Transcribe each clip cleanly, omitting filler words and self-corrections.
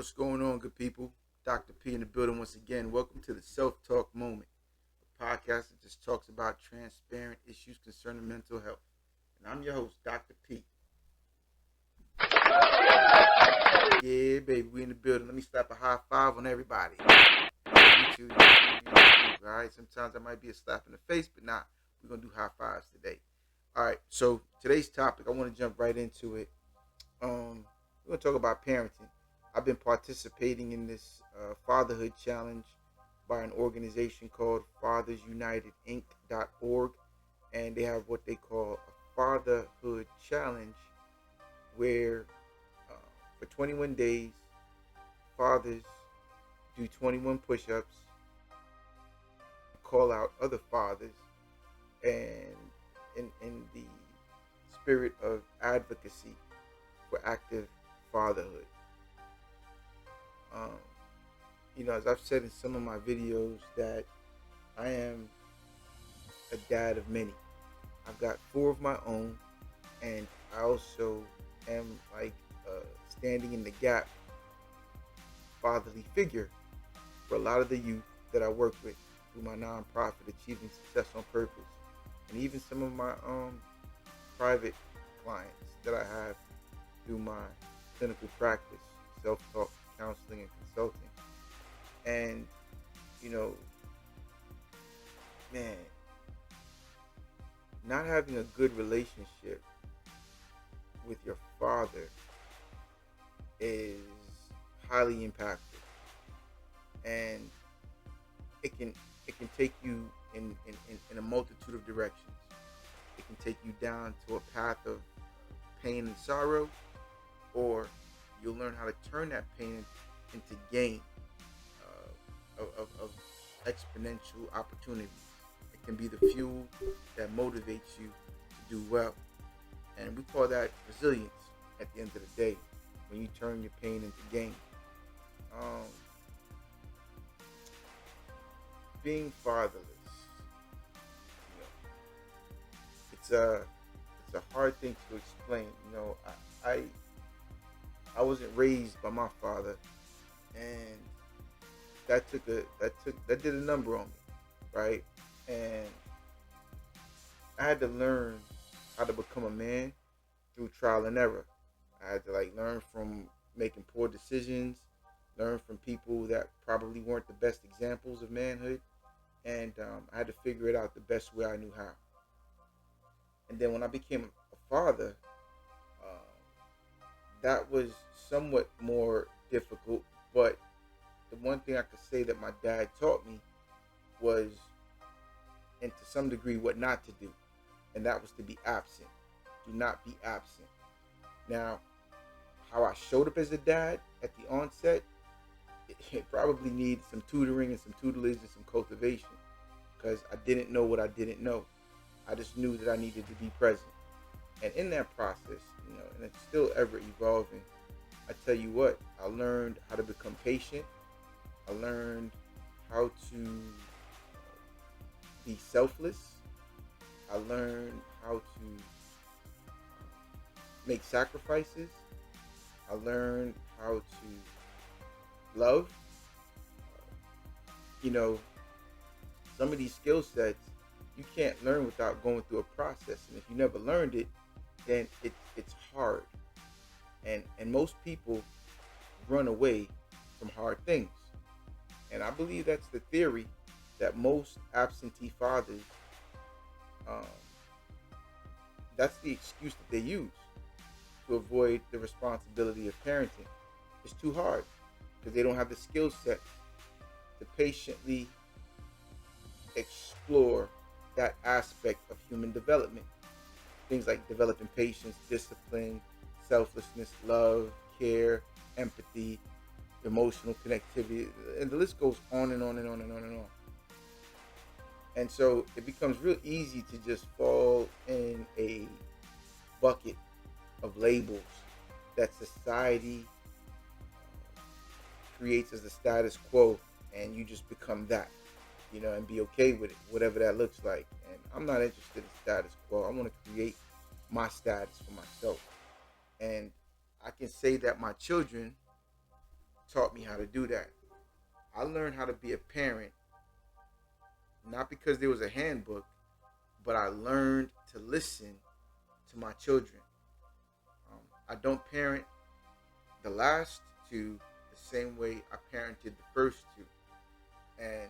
What's going on, good people? Dr. P in the building once again. Welcome to the Self Talk Moment, a podcast that just talks about transparent issues concerning mental health. And I'm your host, Dr. P. Yeah, baby, we in the building. Let me slap a high five on everybody. You too. All right, sometimes that might be a slap in the face, but nah, we're going to do high fives today. All right, so today's topic, I want to jump right into it. We're going to talk about parenting. I've been participating in this fatherhood challenge by an organization called FathersUnitedInc.org, and they have what they call a fatherhood challenge where for 21 days, fathers do 21 push-ups, call out other fathers, and in the spirit of advocacy for active fatherhood. As I've said in some of my videos, that I am a dad of many. I've got 4 of my own, and I also am like standing in the gap fatherly figure for a lot of the youth that I work with through my nonprofit, Achieving Success on Purpose, and even some of my private clients that I have through my clinical practice, self-talk, counseling, and consulting. And, man, not having a good relationship with your father is highly impactful, and it can take you in a multitude of directions. It can take you down to a path of pain and sorrow, or you'll learn how to turn that pain into gain of exponential opportunities. It can be the fuel that motivates you to do well. And we call that resilience at the end of the day, when you turn your pain into gain. Being fatherless, it's a hard thing to explain. I wasn't raised by my father, and that did a number on me, right? And I had to learn how to become a man through trial and error. I had to learn from making poor decisions, learn from people that probably weren't the best examples of manhood, and I had to figure it out the best way I knew how. And then when I became a father, that was somewhat more difficult, but the one thing I could say that my dad taught me was, and to some degree, what not to do, and that was to be absent. Do not be absent. Now, how I showed up as a dad at the onset, it probably needed some tutoring and some tutelage and some cultivation, because I didn't know what I didn't know. I just knew that I needed to be present. And in that process, and it's still ever evolving, I tell you what, I learned how to become patient. I learned how to be selfless. I learned how to make sacrifices. I learned how to love. Some of these skill sets you can't learn without going through a process, and if you never learned it, then it's hard. And most people run away from hard things. And I believe that's the theory that most absentee fathers, that's the excuse that they use to avoid the responsibility of parenting. It's too hard because they don't have the skill set to patiently explore that aspect of human development. Things like developing patience, discipline, selflessness, love, care, empathy, emotional connectivity, and the list goes on and on and on and on and on. And so it becomes real easy to just fall in a bucket of labels that society creates as the status quo, and you just become that, and be okay with it, whatever that looks like. And I'm not interested in status quo. I want to create my status for myself. And I can say that my children taught me how to do that. I learned how to be a parent not because there was a handbook, but I learned to listen to my children. I don't parent the last two the same way I parented the first two. And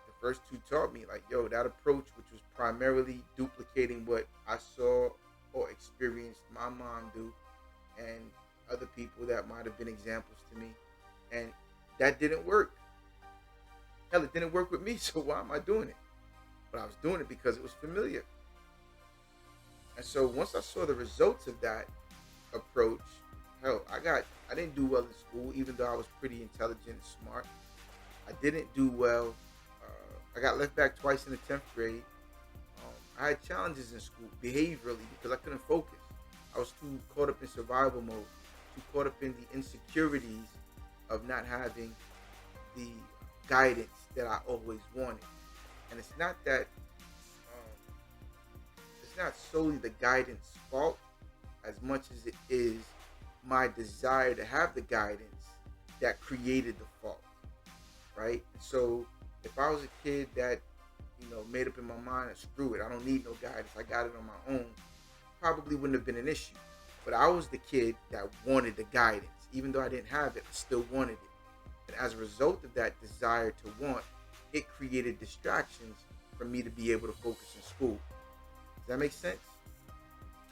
the first two taught me, like, yo, that approach, which was primarily duplicating what I saw or experienced my mom do and other people that might have been examples to me. And that didn't work. Hell, it didn't work with me, so why am I doing it? But I was doing it because it was familiar. And so once I saw the results of that approach, hell, I didn't do well in school, even though I was pretty intelligent and smart. I didn't do well. I got left back twice in the 10th grade. I had challenges in school behaviorally because I couldn't focus. I was too caught up in survival mode, too caught up in the insecurities of not having the guidance that I always wanted. And it's not that, it's not solely the guidance fault as much as it is my desire to have the guidance that created the fault, right? So if I was a kid that, made up in my mind, screw it, I don't need no guidance, I got it on my own, probably wouldn't have been an issue. But I was the kid that wanted the guidance. Even though I didn't have it, I still wanted it. And as a result of that desire to want, it created distractions for me to be able to focus in school. Does that make sense?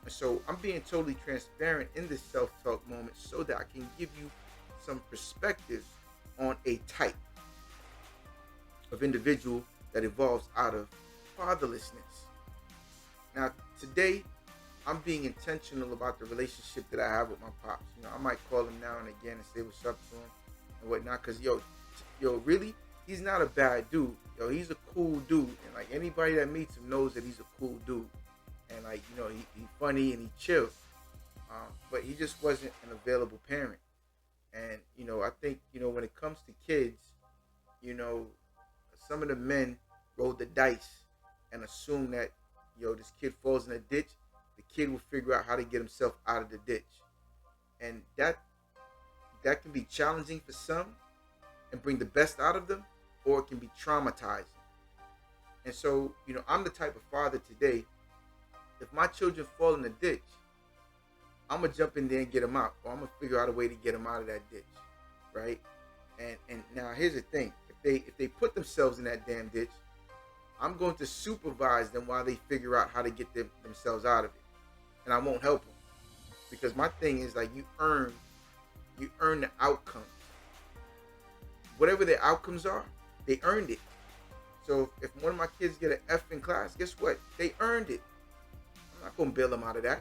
And so I'm being totally transparent in this self-talk moment so that I can give you some perspective on a type of individual that evolves out of fatherlessness. Now, today, I'm being intentional about the relationship that I have with my pops. I might call him now and again and say what's up to him and whatnot. Because, really, he's not a bad dude. He's a cool dude. And, like, anybody that meets him knows that he's a cool dude. And, like, he's funny and he chill. But he just wasn't an available parent. And, I think, when it comes to kids, some of the men roll the dice and assume that, this kid falls in a ditch, the kid will figure out how to get himself out of the ditch. And that can be challenging for some and bring the best out of them, or it can be traumatizing. And so, I'm the type of father today, if my children fall in a ditch, I'm going to jump in there and get them out, or I'm going to figure out a way to get them out of that ditch, right? And now here's the thing. If they put themselves in that damn ditch, I'm going to supervise them while they figure out how to get themselves out of it. And I won't help them. Because my thing is, like, you earn the outcomes. Whatever their outcomes are, they earned it. So if one of my kids get an F in class, guess what? They earned it. I'm not going to bail them out of that.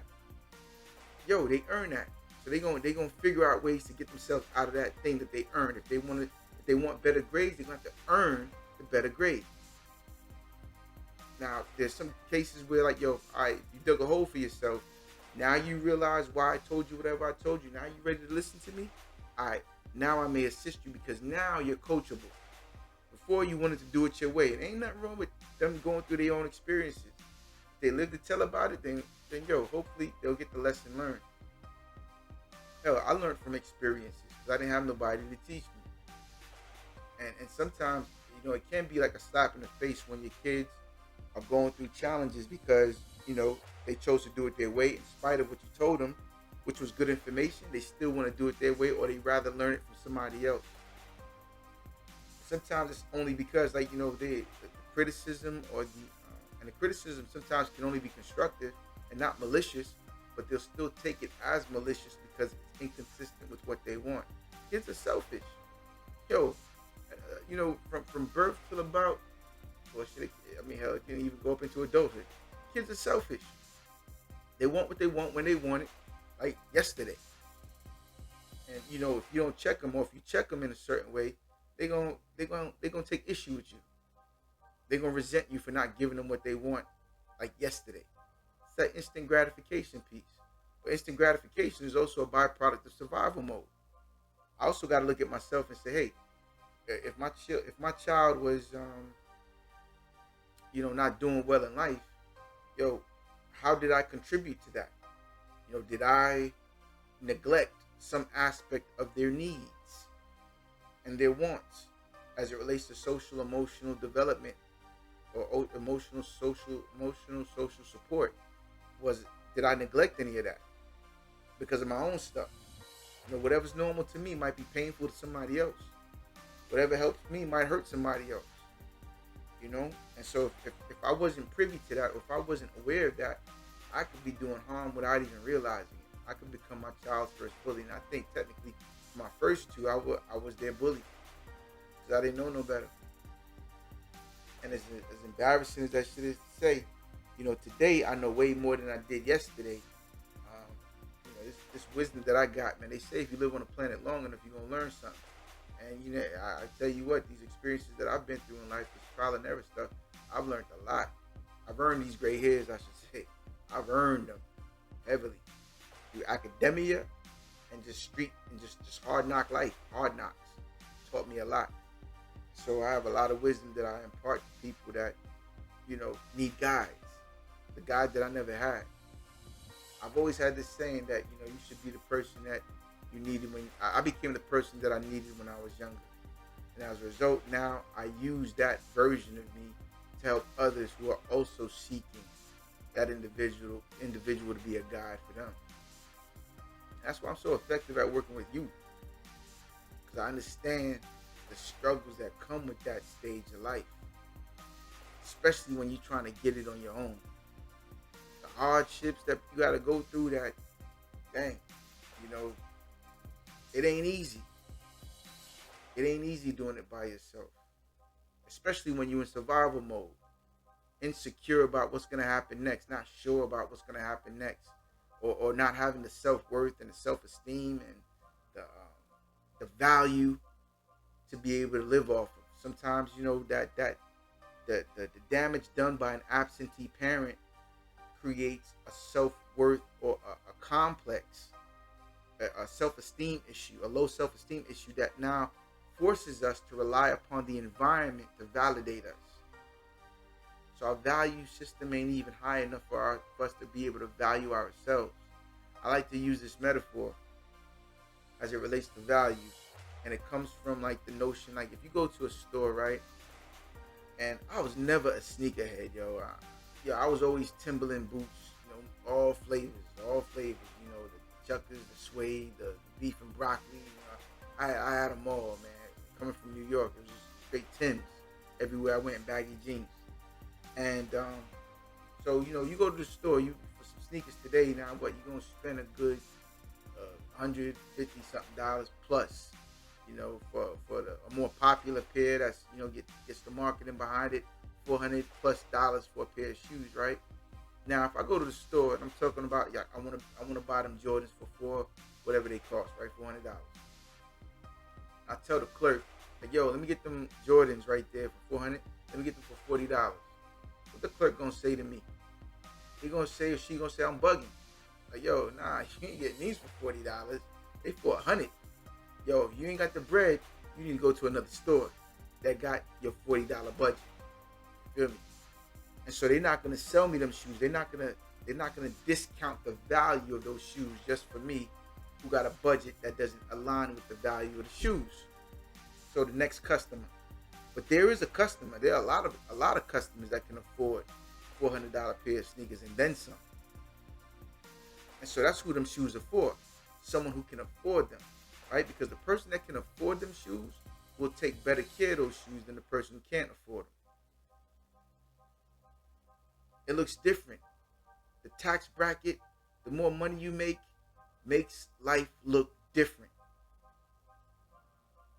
They earned that. So they're going to figure out ways to get themselves out of that thing that they earned. If they want better grades, they're going to have to earn the better grades. Now, there's some cases where, like, you dug a hole for yourself. Now you realize why I told you whatever I told you. Now you ready to listen to me? All right, now I may assist you because now you're coachable. Before you wanted to do it your way. And ain't nothing wrong with them going through their own experiences. If they live to tell about it, then hopefully they'll get the lesson learned. Hell, I learned from experiences because I didn't have nobody to teach me. And sometimes, it can be like a slap in the face when your kids are going through challenges because, they chose to do it their way in spite of what you told them, which was good information. They still want to do it their way, or they rather learn it from somebody else. Sometimes it's only because, like, the criticism and the criticism sometimes can only be constructive and not malicious, but they'll still take it as malicious because it's inconsistent with what they want. Kids are selfish. From birth till about, hell, it can even go up into adulthood. Kids are selfish. They want what they want when they want it, like yesterday. And if you don't check them, or if you check them in a certain way, they're gonna take issue with you. They're gonna resent you for not giving them what they want, like yesterday. It's that instant gratification piece. But instant gratification is also a byproduct of survival mode. I also got to look at myself and say, hey, if my child was not doing well in life, how did I contribute to that? Did I neglect some aspect of their needs? and their wants as it relates to social emotional development or emotional social support. Was Did I neglect any of that because of my own stuff? Whatever's normal to me might be painful to somebody else. Whatever helps me might hurt somebody else. And so if I wasn't privy to that, or if I wasn't aware of that, I could be doing harm without even realizing it. I could become my child's first bully. And I think technically my first two, I was their bully because I didn't know no better. And as embarrassing as that shit is to say, today I know way more than I did yesterday. This wisdom that I got, man. They say if you live on a planet long enough, you're gonna learn something. And I tell you what, these experiences that I've been through in life, this trial and error stuff, I've learned a lot. I've earned these gray hairs, I should say. I've earned them heavily through academia and just street and just hard knocks. Taught me a lot. So I have a lot of wisdom that I impart to people that, need guides. The guide that I never had. I've always had this saying that, you should be the person that you needed when I became the person that I needed when I was younger. And as a result, now I use that version of me to help others who are also seeking that individual to be a guide for them. That's why I'm so effective at working with youth. Because I understand the struggles that come with that stage of life. Especially when you're trying to get it on your own. The hardships that you got to go through that, dang, it ain't easy. It ain't easy doing it by yourself. Especially when you're in survival mode. Insecure about what's going to happen next. Not sure about what's going to happen next. Or not having the self-worth and the self-esteem and the value to be able to live off of. Sometimes, that the damage done by an absentee parent creates a self-worth or a complex, a self-esteem issue, a low self-esteem issue that now forces us to rely upon the environment to validate us. So our value system ain't even high enough for us to be able to value ourselves. I like to use this metaphor as it relates to values. And it comes from like the notion, like if you go to a store, right? And I was never a sneakerhead, yo. I was always Timberland boots, all flavors, the Chuckers, the suede, the beef and broccoli. I had them all, man. Coming from New York, it was just straight Timbs everywhere I went, baggy jeans. And so you go to the store, for some sneakers today. Now what? You're gonna spend a good $150 something plus, for a more popular pair that's gets the marketing behind it. $400 plus for a pair of shoes, right? Now, if I go to the store and I'm talking about, I want to buy them Jordans for whatever they cost, right? $400. I tell the clerk, like, yo, let me get them Jordans right there for $400. Let me get them for $40. What the clerk gonna say to me? He gonna say, or she gonna say, I'm bugging. Like, yo, nah, you ain't getting these for $40. They for $100. Yo, if you ain't got the bread, you need to go to another store that got your $40 budget. You feel me? And so they're not gonna sell me them shoes. They're not gonna discount the value of those shoes just for me, who got a budget that doesn't align with the value of the shoes. So the next customer. But there is a customer. There are a lot of customers that can afford $400 pair of sneakers and then some. And so that's who them shoes are for. Someone who can afford them, right? Because the person that can afford them shoes will take better care of those shoes than the person who can't afford them. It looks different. The tax bracket, the more money you make, makes life look different.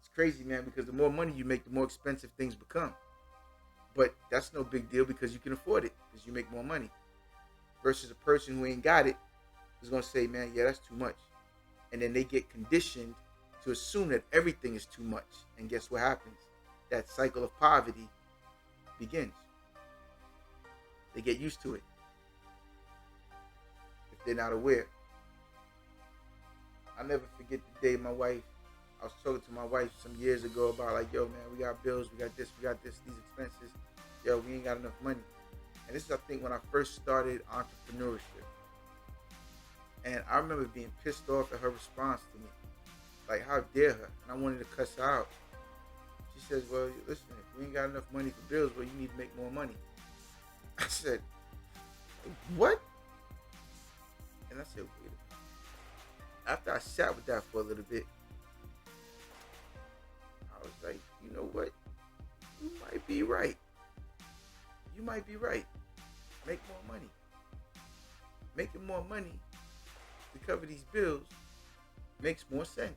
It's crazy, man, because the more money you make, the more expensive things become. But that's no big deal because you can afford it because you make more money. Versus a person who ain't got it is going to say, man, yeah, that's too much. And then they get conditioned to assume that everything is too much. And guess what happens? That cycle of poverty begins. They get used to it if they're not aware. I'll never forget the day I was talking to my wife some years ago about like, yo, man, we got bills, we got this, these expenses. Yo, we ain't got enough money. And this is, I think, when I first started entrepreneurship. And I remember being pissed off at her response to me. Like, how dare her? And I wanted to cuss her out. She says, well, listen, if we ain't got enough money for bills, well, you need to make more money. I said, what? And I said, wait a minute. After I sat with that for a little bit, I was like, you know what? You might be right. You might be right. Make more money. Making more money to cover these bills makes more sense.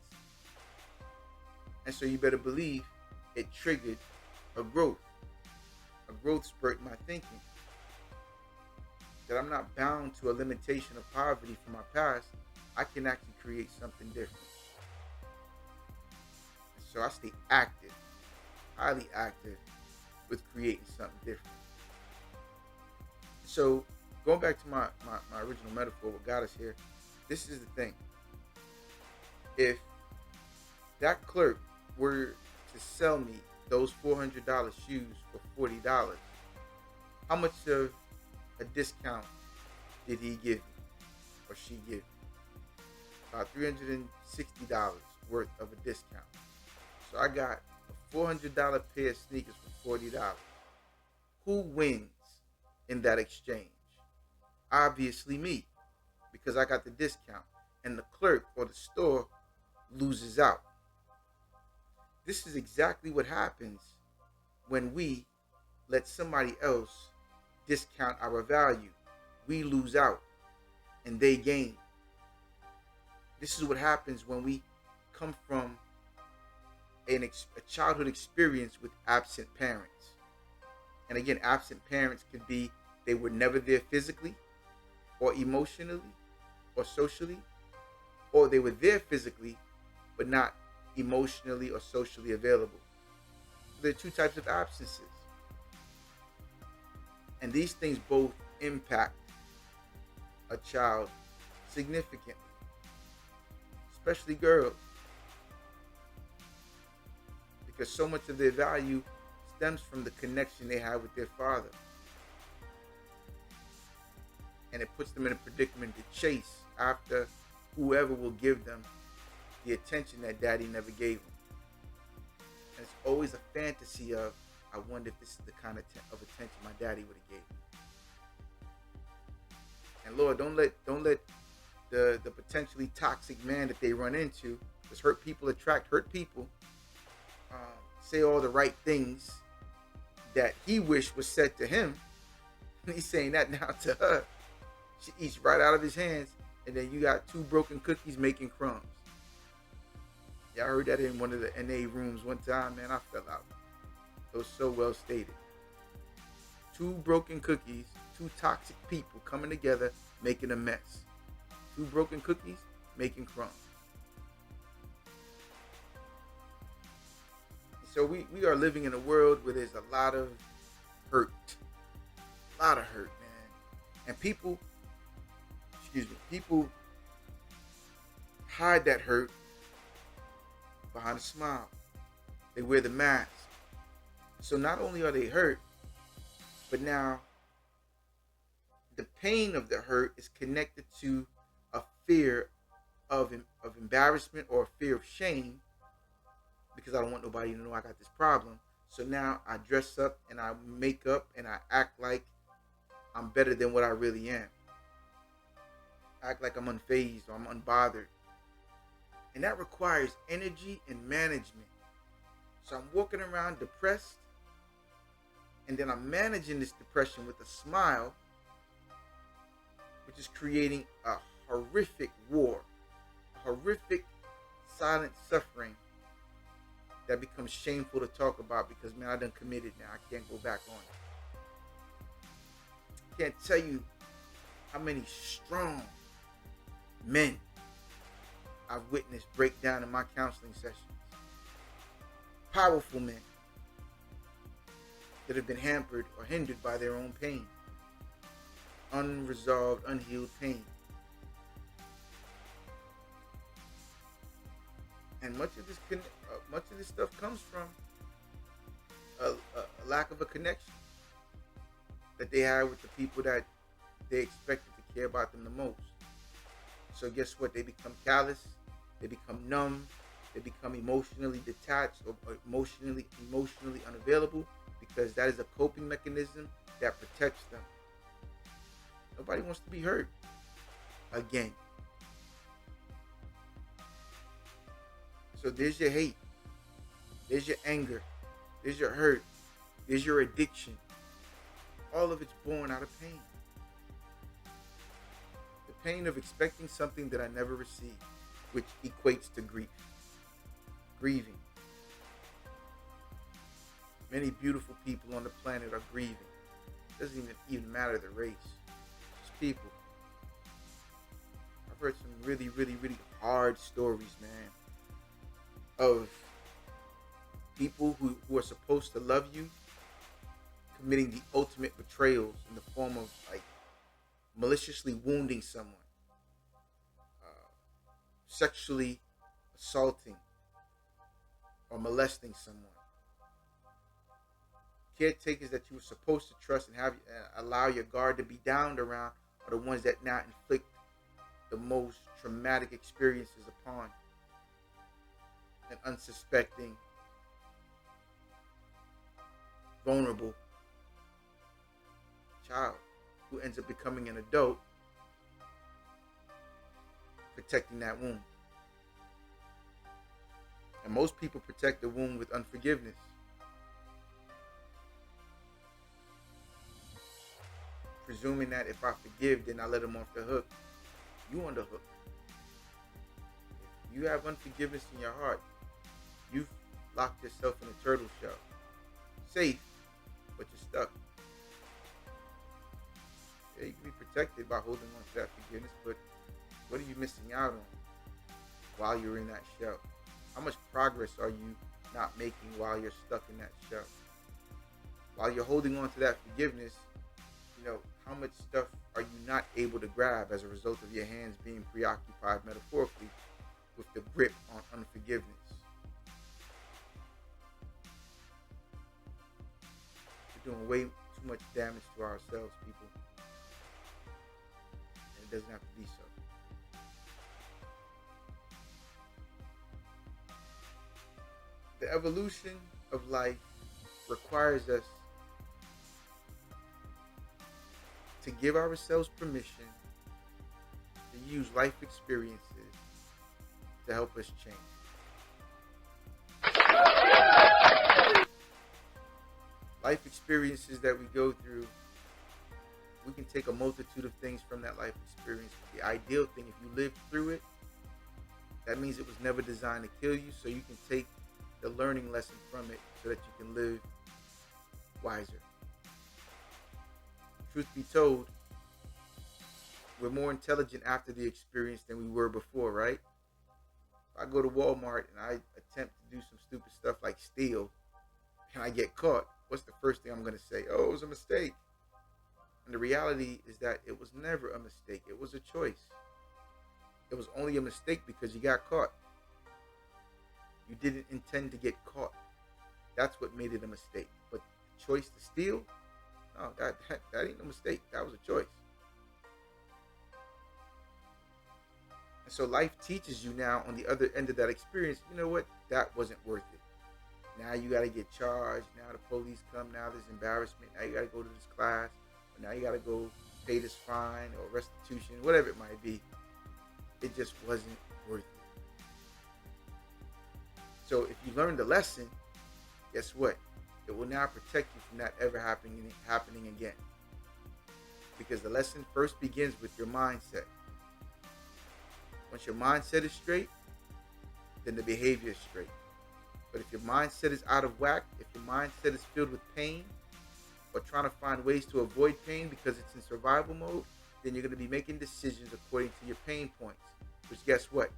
And so you better believe it triggered a growth spurt in my thinking. That I'm not bound to a limitation of poverty from my past. I can actually create something different. And so I stay active, highly active with creating something different. So going back to my original metaphor, what got us here, this is the thing. If that clerk were to sell me those $400 shoes for $40, how much of a discount did he give me or she give me? About $360 worth of a discount. So I got a $400 pair of sneakers for $40. Who wins in that exchange? Obviously me, because I got the discount, and the clerk or the store loses out. This is exactly what happens when we let somebody else discount our value. We lose out and they gain. This is what happens when we come from a childhood experience with absent parents. And again, absent parents could be they were never there physically or emotionally or socially, or they were there physically but not emotionally or socially available. There are two types of absences. And these things both impact a child significantly, especially girls, because so much of their value stems from the connection they have with their father. And it puts them in a predicament to chase after whoever will give them the attention that daddy never gave them. And it's always a fantasy of, I wonder if this is the kind of attention my daddy would have gave me. And Lord, don't let the potentially toxic man that they run into, because hurt people attract hurt people, say all the right things that he wished was said to him. And he's saying that now to her. She eats right out of his hands, and then you got two broken cookies making crumbs. Yeah, I heard that in one of the NA rooms one time, man. I fell out. It was so well stated. Two broken cookies, two toxic people coming together, making a mess. Two broken cookies, making crumbs. So we are living in a world where there's a lot of hurt. A lot of hurt, man. And people hide that hurt behind a smile. They wear the mask. So not only are they hurt, but now the pain of the hurt is connected to a fear of embarrassment or a fear of shame, because I don't want nobody to know I got this problem. So now I dress up and I make up and I act like I'm better than what I really am. Act like I'm unfazed or I'm unbothered. And that requires energy and management. So I'm walking around depressed, and then I'm managing this depression with a smile, which is creating a horrific war, a horrific silent suffering that becomes shameful to talk about, because, man, I done committed now. I can't go back on it. I can't tell you how many strong men I've witnessed break down in my counseling sessions. Powerful men that have been hampered or hindered by their own pain. Unresolved, unhealed pain. And much of this stuff comes from a lack of a connection that they have with the people that they expected to care about them the most. So guess what? They become callous, they become numb, They become emotionally detached or emotionally unavailable because that is a coping mechanism that protects them. Nobody wants to be hurt again. So there's your hate, there's your anger, there's your hurt, there's your addiction. All of it's born out of pain. The pain of expecting something that I never received, which equates to grief. Grieving. Many beautiful people on the planet are grieving. It doesn't even matter the race. It's just people. I've heard some really, really, really hard stories, man, of people who are supposed to love you committing the ultimate betrayals in the form of like maliciously wounding someone, sexually assaulting or molesting someone. Caretakers that you were supposed to trust and have allow your guard to be down around are the ones that now inflict the most traumatic experiences upon an unsuspecting, vulnerable child who ends up becoming an adult, protecting that wound. And most people protect the wound with unforgiveness. Presuming that if I forgive, then I let them off the hook. You on the hook. If you have unforgiveness in your heart, you've locked yourself in a turtle shell. Safe, but you're stuck. Yeah, you can be protected by holding on to that forgiveness, but what are you missing out on while you're in that shell? How much progress are you not making while you're stuck in that shell? While you're holding on to that forgiveness, how much stuff are you not able to grab as a result of your hands being preoccupied metaphorically with the grip on unforgiveness? We're doing way too much damage to ourselves, people. And it doesn't have to be so. The evolution of life requires us to give ourselves permission to use life experiences to help us change. Life experiences that we go through, we can take a multitude of things from that life experience. The ideal thing, if you lived through it, that means it was never designed to kill you, so you can take the learning lesson from it so that you can live wiser. Truth be told, we're more intelligent after the experience than we were before, right? If I go to Walmart and I attempt to do some stupid stuff like steal and I get caught, what's the first thing I'm going to say? Oh, it was a mistake. And the reality is that it was never a mistake. It was a choice. It was only a mistake because you got caught. You didn't intend to get caught. That's what made it a mistake. But the choice to steal, no, that ain't no mistake. That was a choice. And so life teaches you now on the other end of that experience, you know what? That wasn't worth it. Now you got to get charged. Now the police come. Now there's embarrassment. Now you got to go to this class. Or now you got to go pay this fine or restitution, whatever it might be. It just wasn't worth it. So if you learned the lesson, guess what? It will now protect you from that ever happening again. Because the lesson first begins with your mindset. Once your mindset is straight, then the behavior is straight. But if your mindset is out of whack, if your mindset is filled with pain, or trying to find ways to avoid pain because it's in survival mode, then you're going to be making decisions according to your pain points, which guess what?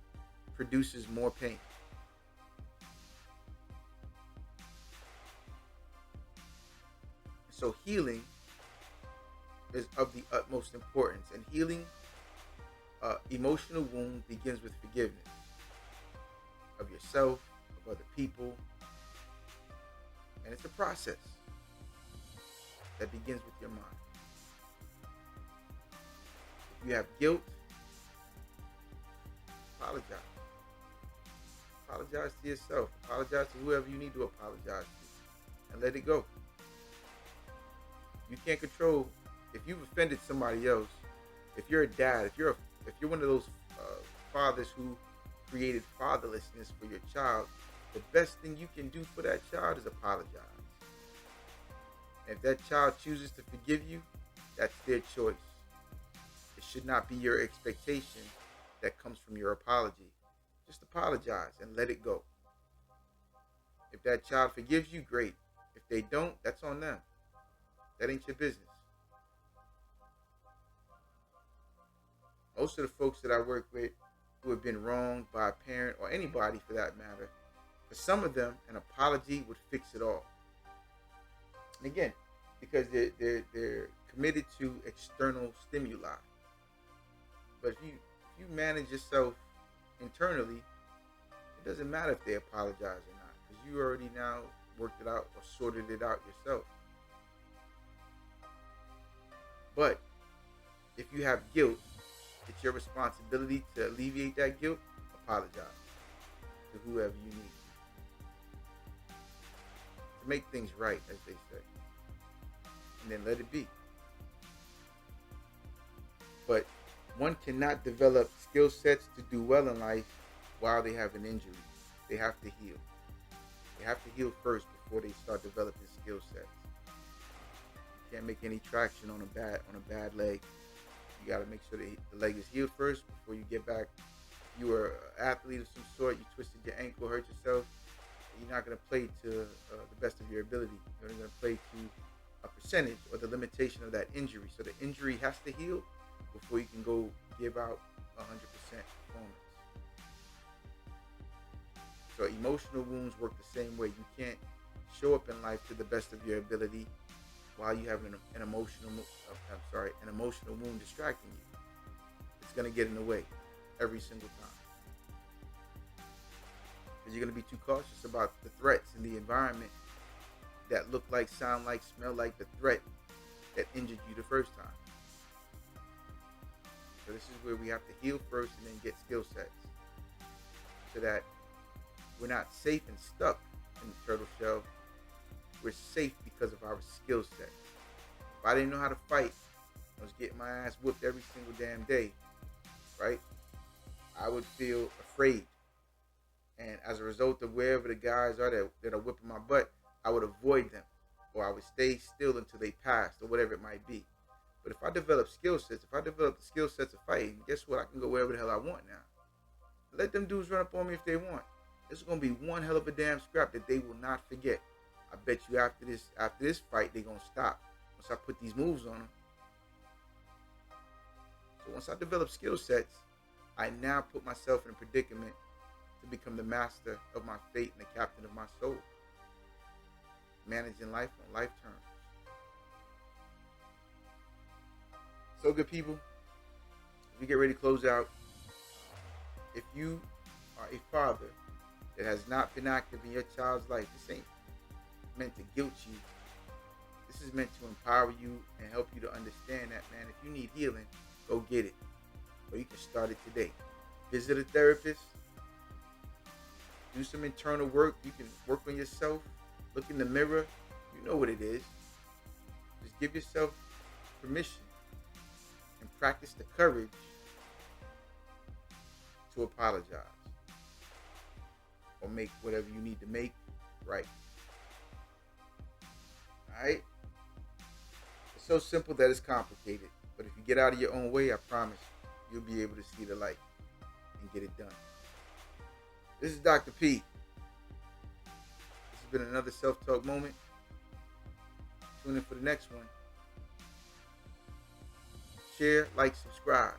Produces more pain. So healing is of the utmost importance, and healing emotional wound begins with forgiveness of yourself, of other people, and it's a process that begins with your mind. If you have guilt, apologize. Apologize to yourself. Apologize to whoever you need to apologize to, and let it go. You can't control if you've offended somebody else. If you're a dad, if you're one of those fathers who created fatherlessness for your child, the best thing you can do for that child is apologize. If that child chooses to forgive you, that's their choice. It should not be your expectation that comes from your apology. Just apologize and let it go. If that child forgives you, great. If they don't, that's on them. That ain't your business. Most of the folks that I work with who have been wronged by a parent or anybody for that matter, for some of them, an apology would fix it all. And again, because they're committed to external stimuli. But if you manage yourself internally, it doesn't matter if they apologize or not, because you already now worked it out or sorted it out yourself. But if you have guilt, it's your responsibility to alleviate that guilt. Apologize to whoever you need to make things right, as they say, and then let it be. But one cannot develop skill sets to do well in life while they have an injury. They have to heal. They have to heal first before they start developing skill sets. You can't make any traction on a bad leg. You got to make sure that the leg is healed first before you get back. If you were an athlete of some sort, you twisted your ankle, hurt yourself, you're not going to play to the best of your ability. You're only going to play to a percentage or the limitation of that injury. So the injury has to heal before you can go give out 100% performance. So emotional wounds work the same way. You can't show up in life to the best of your ability while you have an emotional wound distracting you. It's going to get in the way every single time. Because you're going to be too cautious about the threats in the environment that look like, sound like, smell like the threat that injured you the first time. So this is where we have to heal first and then get skill sets, so that we're not safe and stuck in the turtle shell. We're safe because of our skill sets. If I didn't know how to fight, I was getting my ass whooped every single damn day, right? I would feel afraid. And as a result of wherever the guys are that are whipping my butt, I would avoid them, or I would stay still until they passed, or whatever it might be. But if I develop skill sets, if I develop the skill sets of fighting, guess what? I can go wherever the hell I want now. Let them dudes run up on me if they want. This is going to be one hell of a damn scrap that they will not forget. I bet you after this fight, they're going to stop once I put these moves on them. So once I develop skill sets, I now put myself in a predicament to become the master of my fate and the captain of my soul. Managing life on life terms. So good people, as we get ready to close out, if you are a father that has not been active in your child's life, this ain't meant to guilt you. This is meant to empower you and help you to understand that, man, if you need healing, go get it. Or you can start it today. Visit a therapist. Do some internal work. You can work on yourself. Look in the mirror. You know what it is. Just give yourself permission and practice the courage to apologize or make whatever you need to make right. Alright? It's so simple that it's complicated. But if you get out of your own way, I promise you'll be able to see the light and get it done. This is Dr. P. This has been another self-talk moment. Tune in for the next one. Share, like, subscribe.